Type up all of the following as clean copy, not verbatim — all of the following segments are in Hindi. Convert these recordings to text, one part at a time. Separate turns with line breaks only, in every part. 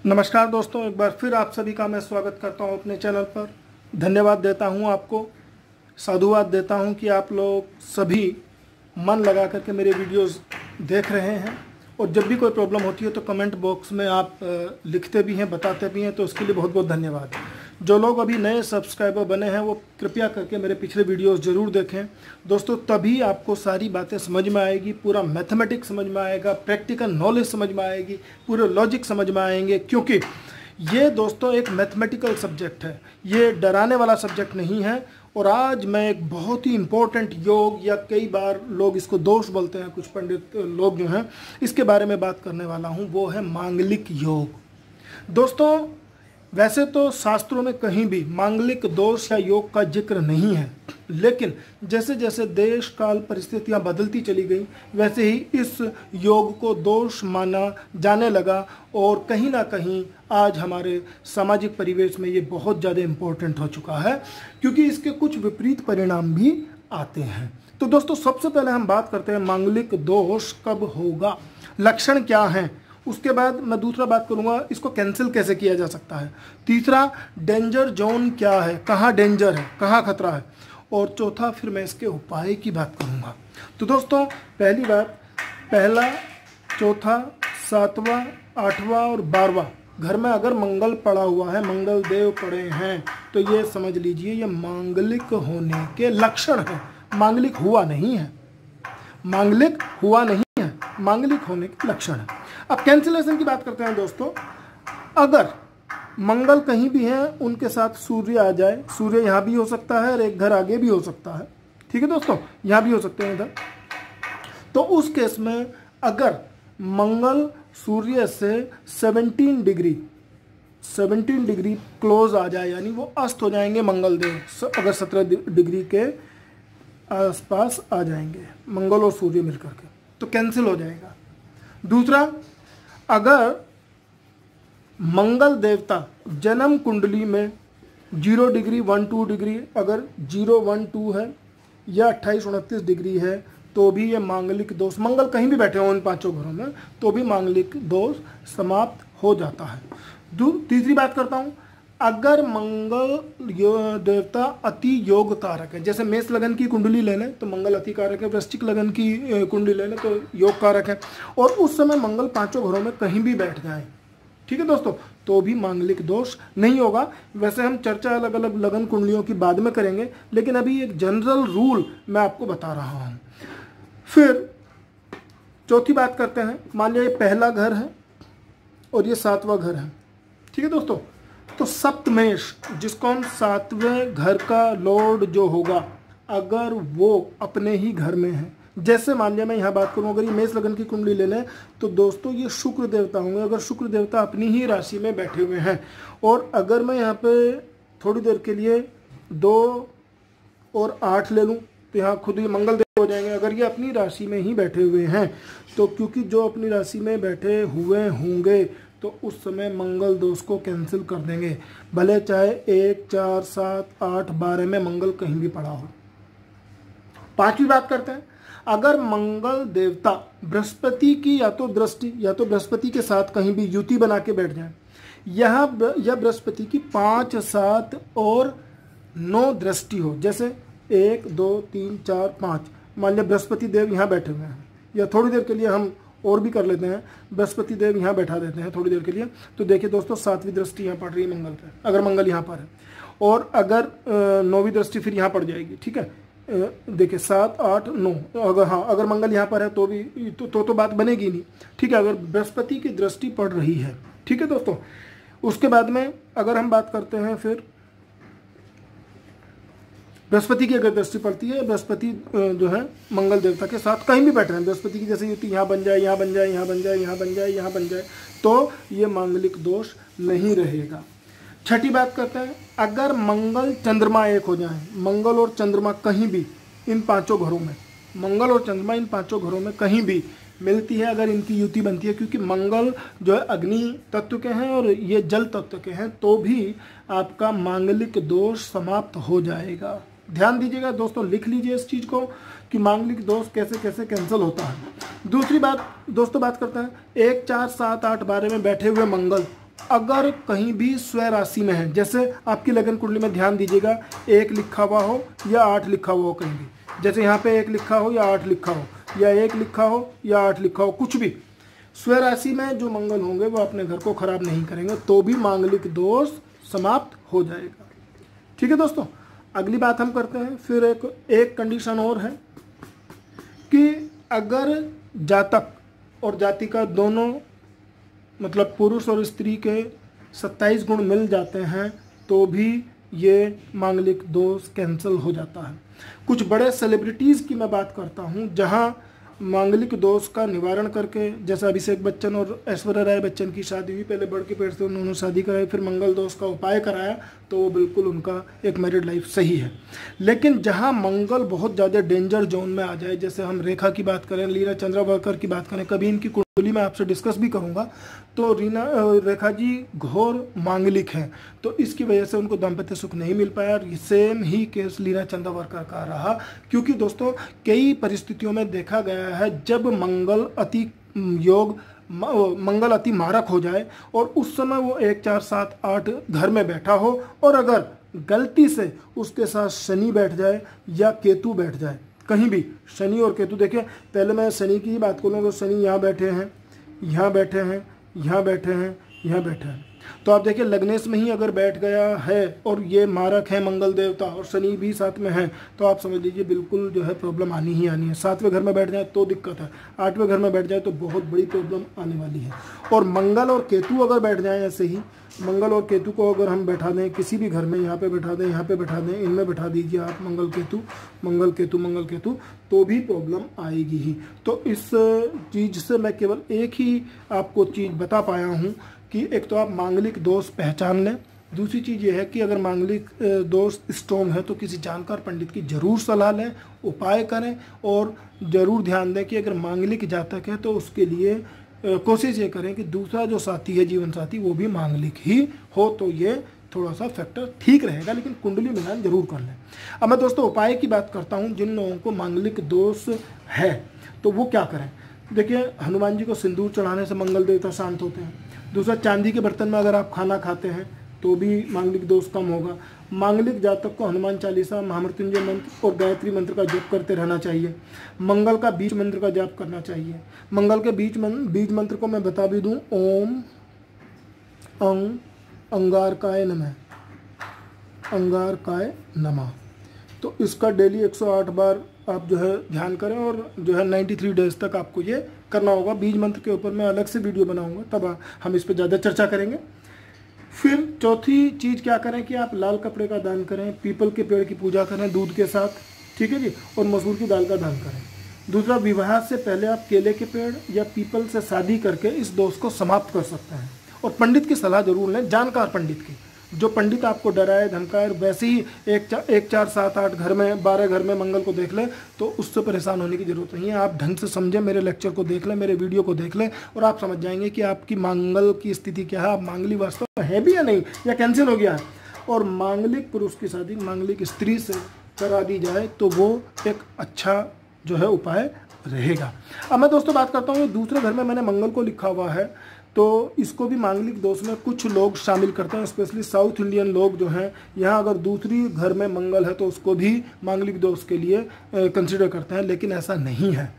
नमस्कार दोस्तों, एक बार फिर आप सभी का मैं स्वागत करता हूं अपने चैनल पर। धन्यवाद देता हूं आपको, साधुवाद देता हूं कि आप लोग सभी मन लगा करके मेरे वीडियोस देख रहे हैं। और जब भी कोई प्रॉब्लम होती है तो कमेंट बॉक्स में आप लिखते भी हैं, बताते भी हैं, तो उसके लिए बहुत बहुत धन्यवाद। जो लोग अभी नए सब्सक्राइबर बने हैं वो कृपया करके मेरे पिछले वीडियोस ज़रूर देखें दोस्तों, तभी आपको सारी बातें समझ में आएगी, पूरा मैथमेटिक्स समझ में आएगा, प्रैक्टिकल नॉलेज समझ में आएगी, पूरे लॉजिक समझ में आएंगे। क्योंकि ये दोस्तों एक मैथमेटिकल सब्जेक्ट है, ये डराने वाला सब्जेक्ट नहीं है। और आज मैं एक बहुत ही इम्पोर्टेंट योग, या कई बार लोग इसको दोष बोलते हैं, कुछ पंडित लोग जो हैं, इसके बारे में बात करने वाला हूँ। वो है मांगलिक योग। दोस्तों वैसे तो शास्त्रों में कहीं भी मांगलिक दोष या योग का जिक्र नहीं है, लेकिन जैसे जैसे देश काल परिस्थितियां बदलती चली गई वैसे ही इस योग को दोष माना जाने लगा। और कहीं ना कहीं आज हमारे सामाजिक परिवेश में ये बहुत ज़्यादा इम्पोर्टेंट हो चुका है, क्योंकि इसके कुछ विपरीत परिणाम भी आते हैं। तो दोस्तों सबसे पहले हम बात करते हैं मांगलिक दोष कब होगा, लक्षण क्या हैं। उसके बाद मैं दूसरा बात करूंगा इसको कैंसिल कैसे किया जा सकता है। तीसरा डेंजर जोन क्या है, कहाँ डेंजर है, कहाँ खतरा है। और चौथा फिर मैं इसके उपाय की बात करूंगा। तो दोस्तों पहली बात, पहला, चौथा, सातवां, आठवां और 12वां घर में अगर मंगल पड़ा हुआ है, मंगल देव पड़े हैं, तो ये समझ लीजिए ये मांगलिक होने के लक्षण है। मांगलिक हुआ नहीं है, मांगलिक हुआ नहीं है, मांगलिक होने के लक्षण है। अब कैंसिलेशन की बात करते हैं दोस्तों। अगर मंगल कहीं भी है, उनके साथ सूर्य आ जाए, सूर्य यहाँ भी हो सकता है और एक घर आगे भी हो सकता है, ठीक है दोस्तों, यहाँ भी हो सकते हैं इधर। तो उस केस में अगर मंगल सूर्य से 17 डिग्री क्लोज आ जाए, यानी वो अस्त हो जाएंगे मंगल देव, अगर 17 डिग्री के आसपास आ जाएंगे मंगल और सूर्य मिलकर के, तो कैंसिल हो जाएगा। दूसरा, अगर मंगल देवता जन्म कुंडली में 0 डिग्री 1-2 डिग्री, अगर 0-1-2 है या 28-29 डिग्री है, तो भी ये मांगलिक दोष, मंगल कहीं भी बैठे हो इन पांचों घरों में, तो भी मांगलिक दोष समाप्त हो जाता है। तीसरी बात करता हूँ, अगर मंगल देवता अति योग कारक है, जैसे मेष लगन की कुंडली ले लें तो मंगल अति कारक है, वृश्चिक लगन की कुंडली ले लें तो योग कारक है, और उस समय मंगल पांचों घरों में कहीं भी बैठ जाए, ठीक है दोस्तों, तो भी मांगलिक दोष नहीं होगा। वैसे हम चर्चा अलग अलग लगन कुंडलियों की बाद में करेंगे, लेकिन अभी एक जनरल रूल मैं आपको बता रहा हूँ। फिर चौथी बात करते हैं, मान लिया ये पहला घर है और ये 7वां घर है, ठीक है दोस्तों। तो सप्तमेश, जिसको हम 7वें घर का लॉर्ड जो होगा, अगर वो अपने ही घर में है, जैसे मान लिया मैं यहाँ बात करूँ, अगर ये मेष लगन की कुंडली ले लें तो दोस्तों ये शुक्र देवता होंगे। अगर शुक्र देवता अपनी ही राशि में बैठे हुए हैं, और अगर मैं यहाँ पे थोड़ी देर के लिए 2 और 8 ले लूँ तो यहाँ खुद ही मंगल देव हो जाएंगे। अगर ये अपनी राशि में ही बैठे हुए हैं, तो क्योंकि जो अपनी राशि में बैठे हुए होंगे तो उस समय मंगल दोष को कैंसिल कर देंगे, भले चाहे 1, 4, 7, 8, 12 में मंगल कहीं भी पड़ा हो। पांचवी बात करते हैं, अगर मंगल देवता बृहस्पति की या तो दृष्टि या तो बृहस्पति के साथ कहीं भी युति बना के बैठ जाए, या बृहस्पति की 5, 7 और 9 दृष्टि हो, जैसे 1, 2, 3, 4, 5, मान लिया बृहस्पति देव यहाँ बैठे हुए हैं, या थोड़ी देर के लिए हम और भी कर लेते हैं, बृहस्पति देव यहाँ बैठा देते हैं थोड़ी देर के लिए, तो देखिए दोस्तों 7वीं दृष्टि यहाँ पड़ रही है मंगल पे, अगर मंगल यहाँ पर है, और अगर 9वीं दृष्टि फिर यहाँ पड़ जाएगी, ठीक है। देखिए 7, 8, 9, अगर हाँ अगर मंगल यहाँ पर है तो भी तो बात बनेगी नहीं, ठीक है, अगर बृहस्पति की दृष्टि पड़ रही है, ठीक है दोस्तों। उसके बाद में अगर हम बात करते हैं, फिर बृहस्पति की अगर दृष्टि पड़ती है, बृहस्पति जो है मंगल देवता के साथ कहीं भी बैठ रहे हैं, बृहस्पति की जैसे युति यहाँ बन जाए, यहाँ बन जाए, यहाँ बन जाए, यहाँ बन जाए, यहाँ बन जाए, तो ये मांगलिक दोष नहीं रहेगा। छठी बात करते हैं, अगर मंगल चंद्रमा एक हो जाए, मंगल और चंद्रमा कहीं भी इन पांचों घरों में, मंगल और चंद्रमा इन पांचों घरों में कहीं भी मिलती है, अगर इनकी युति बनती है, क्योंकि मंगल जो है अग्नि तत्व के हैं और ये जल तत्व के हैं, तो भी आपका मांगलिक दोष समाप्त हो जाएगा। ध्यान दीजिएगा दोस्तों, लिख लीजिए इस चीज़ को कि मांगलिक दोष कैसे कैसे कैंसिल होता है। दूसरी बात दोस्तों, बात करते हैं 1, 4, 7, 8, 12 में बैठे हुए मंगल अगर कहीं भी स्वय राशि में है, जैसे आपकी लगन कुंडली में ध्यान दीजिएगा 1 लिखा हुआ हो या 8 लिखा हुआ हो, कहीं भी जैसे यहाँ पे 1 लिखा हो या 8 लिखा हो या 1 लिखा हो या 8 लिखा हो, कुछ भी स्वय राशि में जो मंगल होंगे वो अपने घर को खराब नहीं करेंगे, तो भी मांगलिक दोष समाप्त हो जाएगा। ठीक है दोस्तों, अगली बात हम करते हैं। फिर एक कंडीशन और है कि अगर जातक और जातिका दोनों मतलब पुरुष और स्त्री के 27 गुण मिल जाते हैं तो भी ये मांगलिक दोष कैंसिल हो जाता है। कुछ बड़े सेलिब्रिटीज़ की मैं बात करता हूँ जहाँ मांगलिक दोष का निवारण करके, जैसे अभिषेक बच्चन और ऐश्वर्या राय बच्चन की शादी हुई, पहले बड़ के पेड़ से उन्होंने शादी कराई, फिर मंगल दोष का उपाय कराया, तो वो बिल्कुल उनका एक मैरिड लाइफ सही है। लेकिन जहां मंगल बहुत ज़्यादा डेंजर जोन में आ जाए, जैसे हम रेखा की बात करें, लीना चंद्रावरकर की बात करें, कभी इनकी कुंडली में आपसे डिस्कस भी करूंगा, तो रेखा जी घोर मांगलिक हैं, तो इसकी वजह से उनको दाम्पत्य सुख नहीं मिल पाया। सेम ही केस लीना चंद्रावरकर का रहा, क्योंकि दोस्तों कई परिस्थितियों में देखा गया है जब मंगल अति योग मंगल अति मारक हो जाए और उस समय वो 1 4 7 8 घर में बैठा हो और अगर गलती से उसके साथ शनि बैठ जाए या केतु बैठ जाए, कहीं भी शनि और केतु, देखिए पहले मैं शनि की ही बात करूँ तो शनि यहाँ बैठे हैं, यहाँ बैठे हैं, यहाँ बैठे हैं, यहाँ बैठे हैं, तो आप देखिए लग्नेश में ही अगर बैठ गया है और ये मारक है मंगल देवता और शनि भी साथ में है, तो आप समझ लीजिए बिल्कुल जो है प्रॉब्लम आनी ही आनी है। 7वें घर में बैठ जाए तो दिक्कत है, 8वें घर में बैठ जाए तो बहुत बड़ी प्रॉब्लम आने वाली है। और मंगल और केतु अगर बैठ जाए, ऐसे ही मंगल और केतु को अगर हम बैठा दें किसी भी घर में, यहाँ पे बैठा दें, यहाँ पे बैठा दें, इनमें बैठा दीजिए आप मंगल केतु मंगल केतु मंगल केतु, तो भी प्रॉब्लम आएगी ही। तो इस चीज़ से मैं केवल एक ही आपको चीज़ बता पाया हूँ कि एक तो आप मांगलिक दोष पहचान लें, दूसरी चीज़ ये है कि अगर मांगलिक दोष स्ट्रॉन्ग है तो किसी जानकार पंडित की ज़रूर सलाह लें, उपाय करें और ज़रूर ध्यान दें कि अगर मांगलिक जातक है तो उसके लिए कोशिश ये करें कि दूसरा जो साथी है, जीवन साथी, वो भी मांगलिक ही हो, तो ये थोड़ा सा फैक्टर ठीक रहेगा, लेकिन कुंडली मिलान जरूर कर लें। अब मैं दोस्तों उपाय की बात करता हूँ। जिन लोगों को मांगलिक दोष है तो वो क्या करें। देखिए हनुमान जी को सिंदूर चढ़ाने से मंगल देवता शांत होते हैं। दूसरा, चांदी के बर्तन में अगर आप खाना खाते हैं तो भी मांगलिक दोष कम होगा। मांगलिक जातक को हनुमान चालीसा, महामृत्युंजय मंत्र और गायत्री मंत्र का जप करते रहना चाहिए। मंगल का बीज मंत्र का जप करना चाहिए। मंगल के बीज मंत्र को मैं बता भी दूं, ओम अंगारकाय नमः, अंगारकाय नमः। तो इसका डेली 108 बार आप जो है ध्यान करें और जो है 93 डेज तक आपको ये करना होगा। बीज मंत्र के ऊपर मैं अलग से वीडियो बनाऊंगा, तब हम इस पर ज़्यादा चर्चा करेंगे। फिर चौथी चीज़ क्या करें कि आप लाल कपड़े का दान करें, पीपल के पेड़ की पूजा करें दूध के साथ, ठीक है जी, और मसूर की दाल का दान करें। दूसरा, विवाह से पहले आप केले के पेड़ या पीपल से शादी करके इस दोष को समाप्त कर सकते हैं। और पंडित की सलाह जरूर लें, जानकार पंडित की। जो पंडित आपको डराए धमकाए, वैसे ही 1 4 7 8 घर में 12 घर में मंगल को देख लें तो उससे परेशान होने की ज़रूरत नहीं है। आप ढंग से समझें, मेरे लेक्चर को देख लें, मेरे वीडियो को देख लें और आप समझ जाएंगे कि आपकी मंगल की स्थिति क्या है, आप मांगलिक वास्तव में है भी या नहीं, या कैंसिल हो गया है। और मांगलिक पुरुष की शादी मांगलिक स्त्री से करा दी जाए तो वो एक अच्छा जो है उपाय रहेगा। अब मैं दोस्तों बात करता हूँ, दूसरे घर में मैंने मंगल को लिखा हुआ है तो इसको भी मांगलिक दोष में कुछ लोग शामिल करते हैं, स्पेशली साउथ इंडियन लोग जो हैं, यहाँ अगर दूसरी घर में मंगल है तो उसको भी मांगलिक दोष के लिए कंसिडर करते हैं, लेकिन ऐसा नहीं है।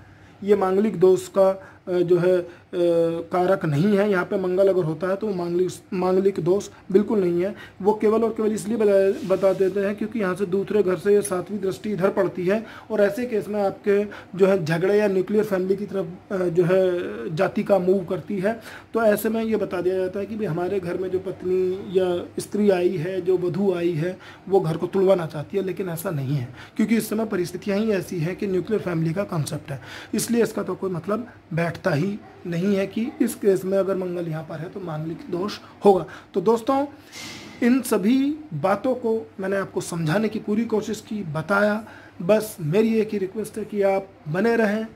ये मांगलिक दोष का जो है कारक नहीं है। यहाँ पे मंगल अगर होता है तो मांगलिक दोष बिल्कुल नहीं है। वो केवल और केवल इसलिए बता देते हैं क्योंकि यहाँ से दूसरे घर से ये 7वीं दृष्टि इधर पड़ती है और ऐसे केस में आपके जो है झगड़े या न्यूक्लियर फैमिली की तरफ जो है जाति का मूव करती है। तो ऐसे में ये बता दिया जाता है कि भाई हमारे घर में जो पत्नी या स्त्री आई है, जो वधू आई है, वो घर को तुड़वाना चाहती है, लेकिन ऐसा नहीं है क्योंकि इस समय परिस्थितियाँ ही ऐसी हैं कि न्यूक्लियर फैमिली का कॉन्सेप्ट है। इसलिए इसका तो कोई मतलब बैठता ही नहीं है कि इस केस में अगर मंगल यहाँ पर है तो मांगलिक दोष होगा। तो दोस्तों इन सभी बातों को मैंने आपको समझाने की पूरी कोशिश की, बताया। बस मेरी एक ही रिक्वेस्ट है कि आप बने रहें,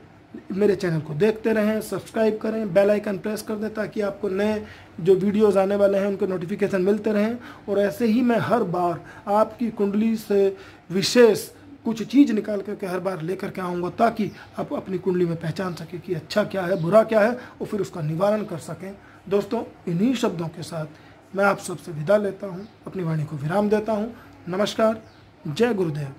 मेरे चैनल को देखते रहें, सब्सक्राइब करें, बेल आइकन प्रेस कर दें ताकि आपको नए जो वीडियोस आने वाले हैं उनके नोटिफिकेशन मिलते रहें। और ऐसे ही मैं हर बार आपकी कुंडली से विशेष कुछ चीज़ निकाल करके हर बार लेकर के आऊँगा ताकि आप अपनी कुंडली में पहचान सकें कि अच्छा क्या है, बुरा क्या है और फिर उसका निवारण कर सकें। दोस्तों, इन्हीं शब्दों के साथ मैं आप सबसे विदा लेता हूँ, अपनी वाणी को विराम देता हूँ। नमस्कार, जय गुरुदेव।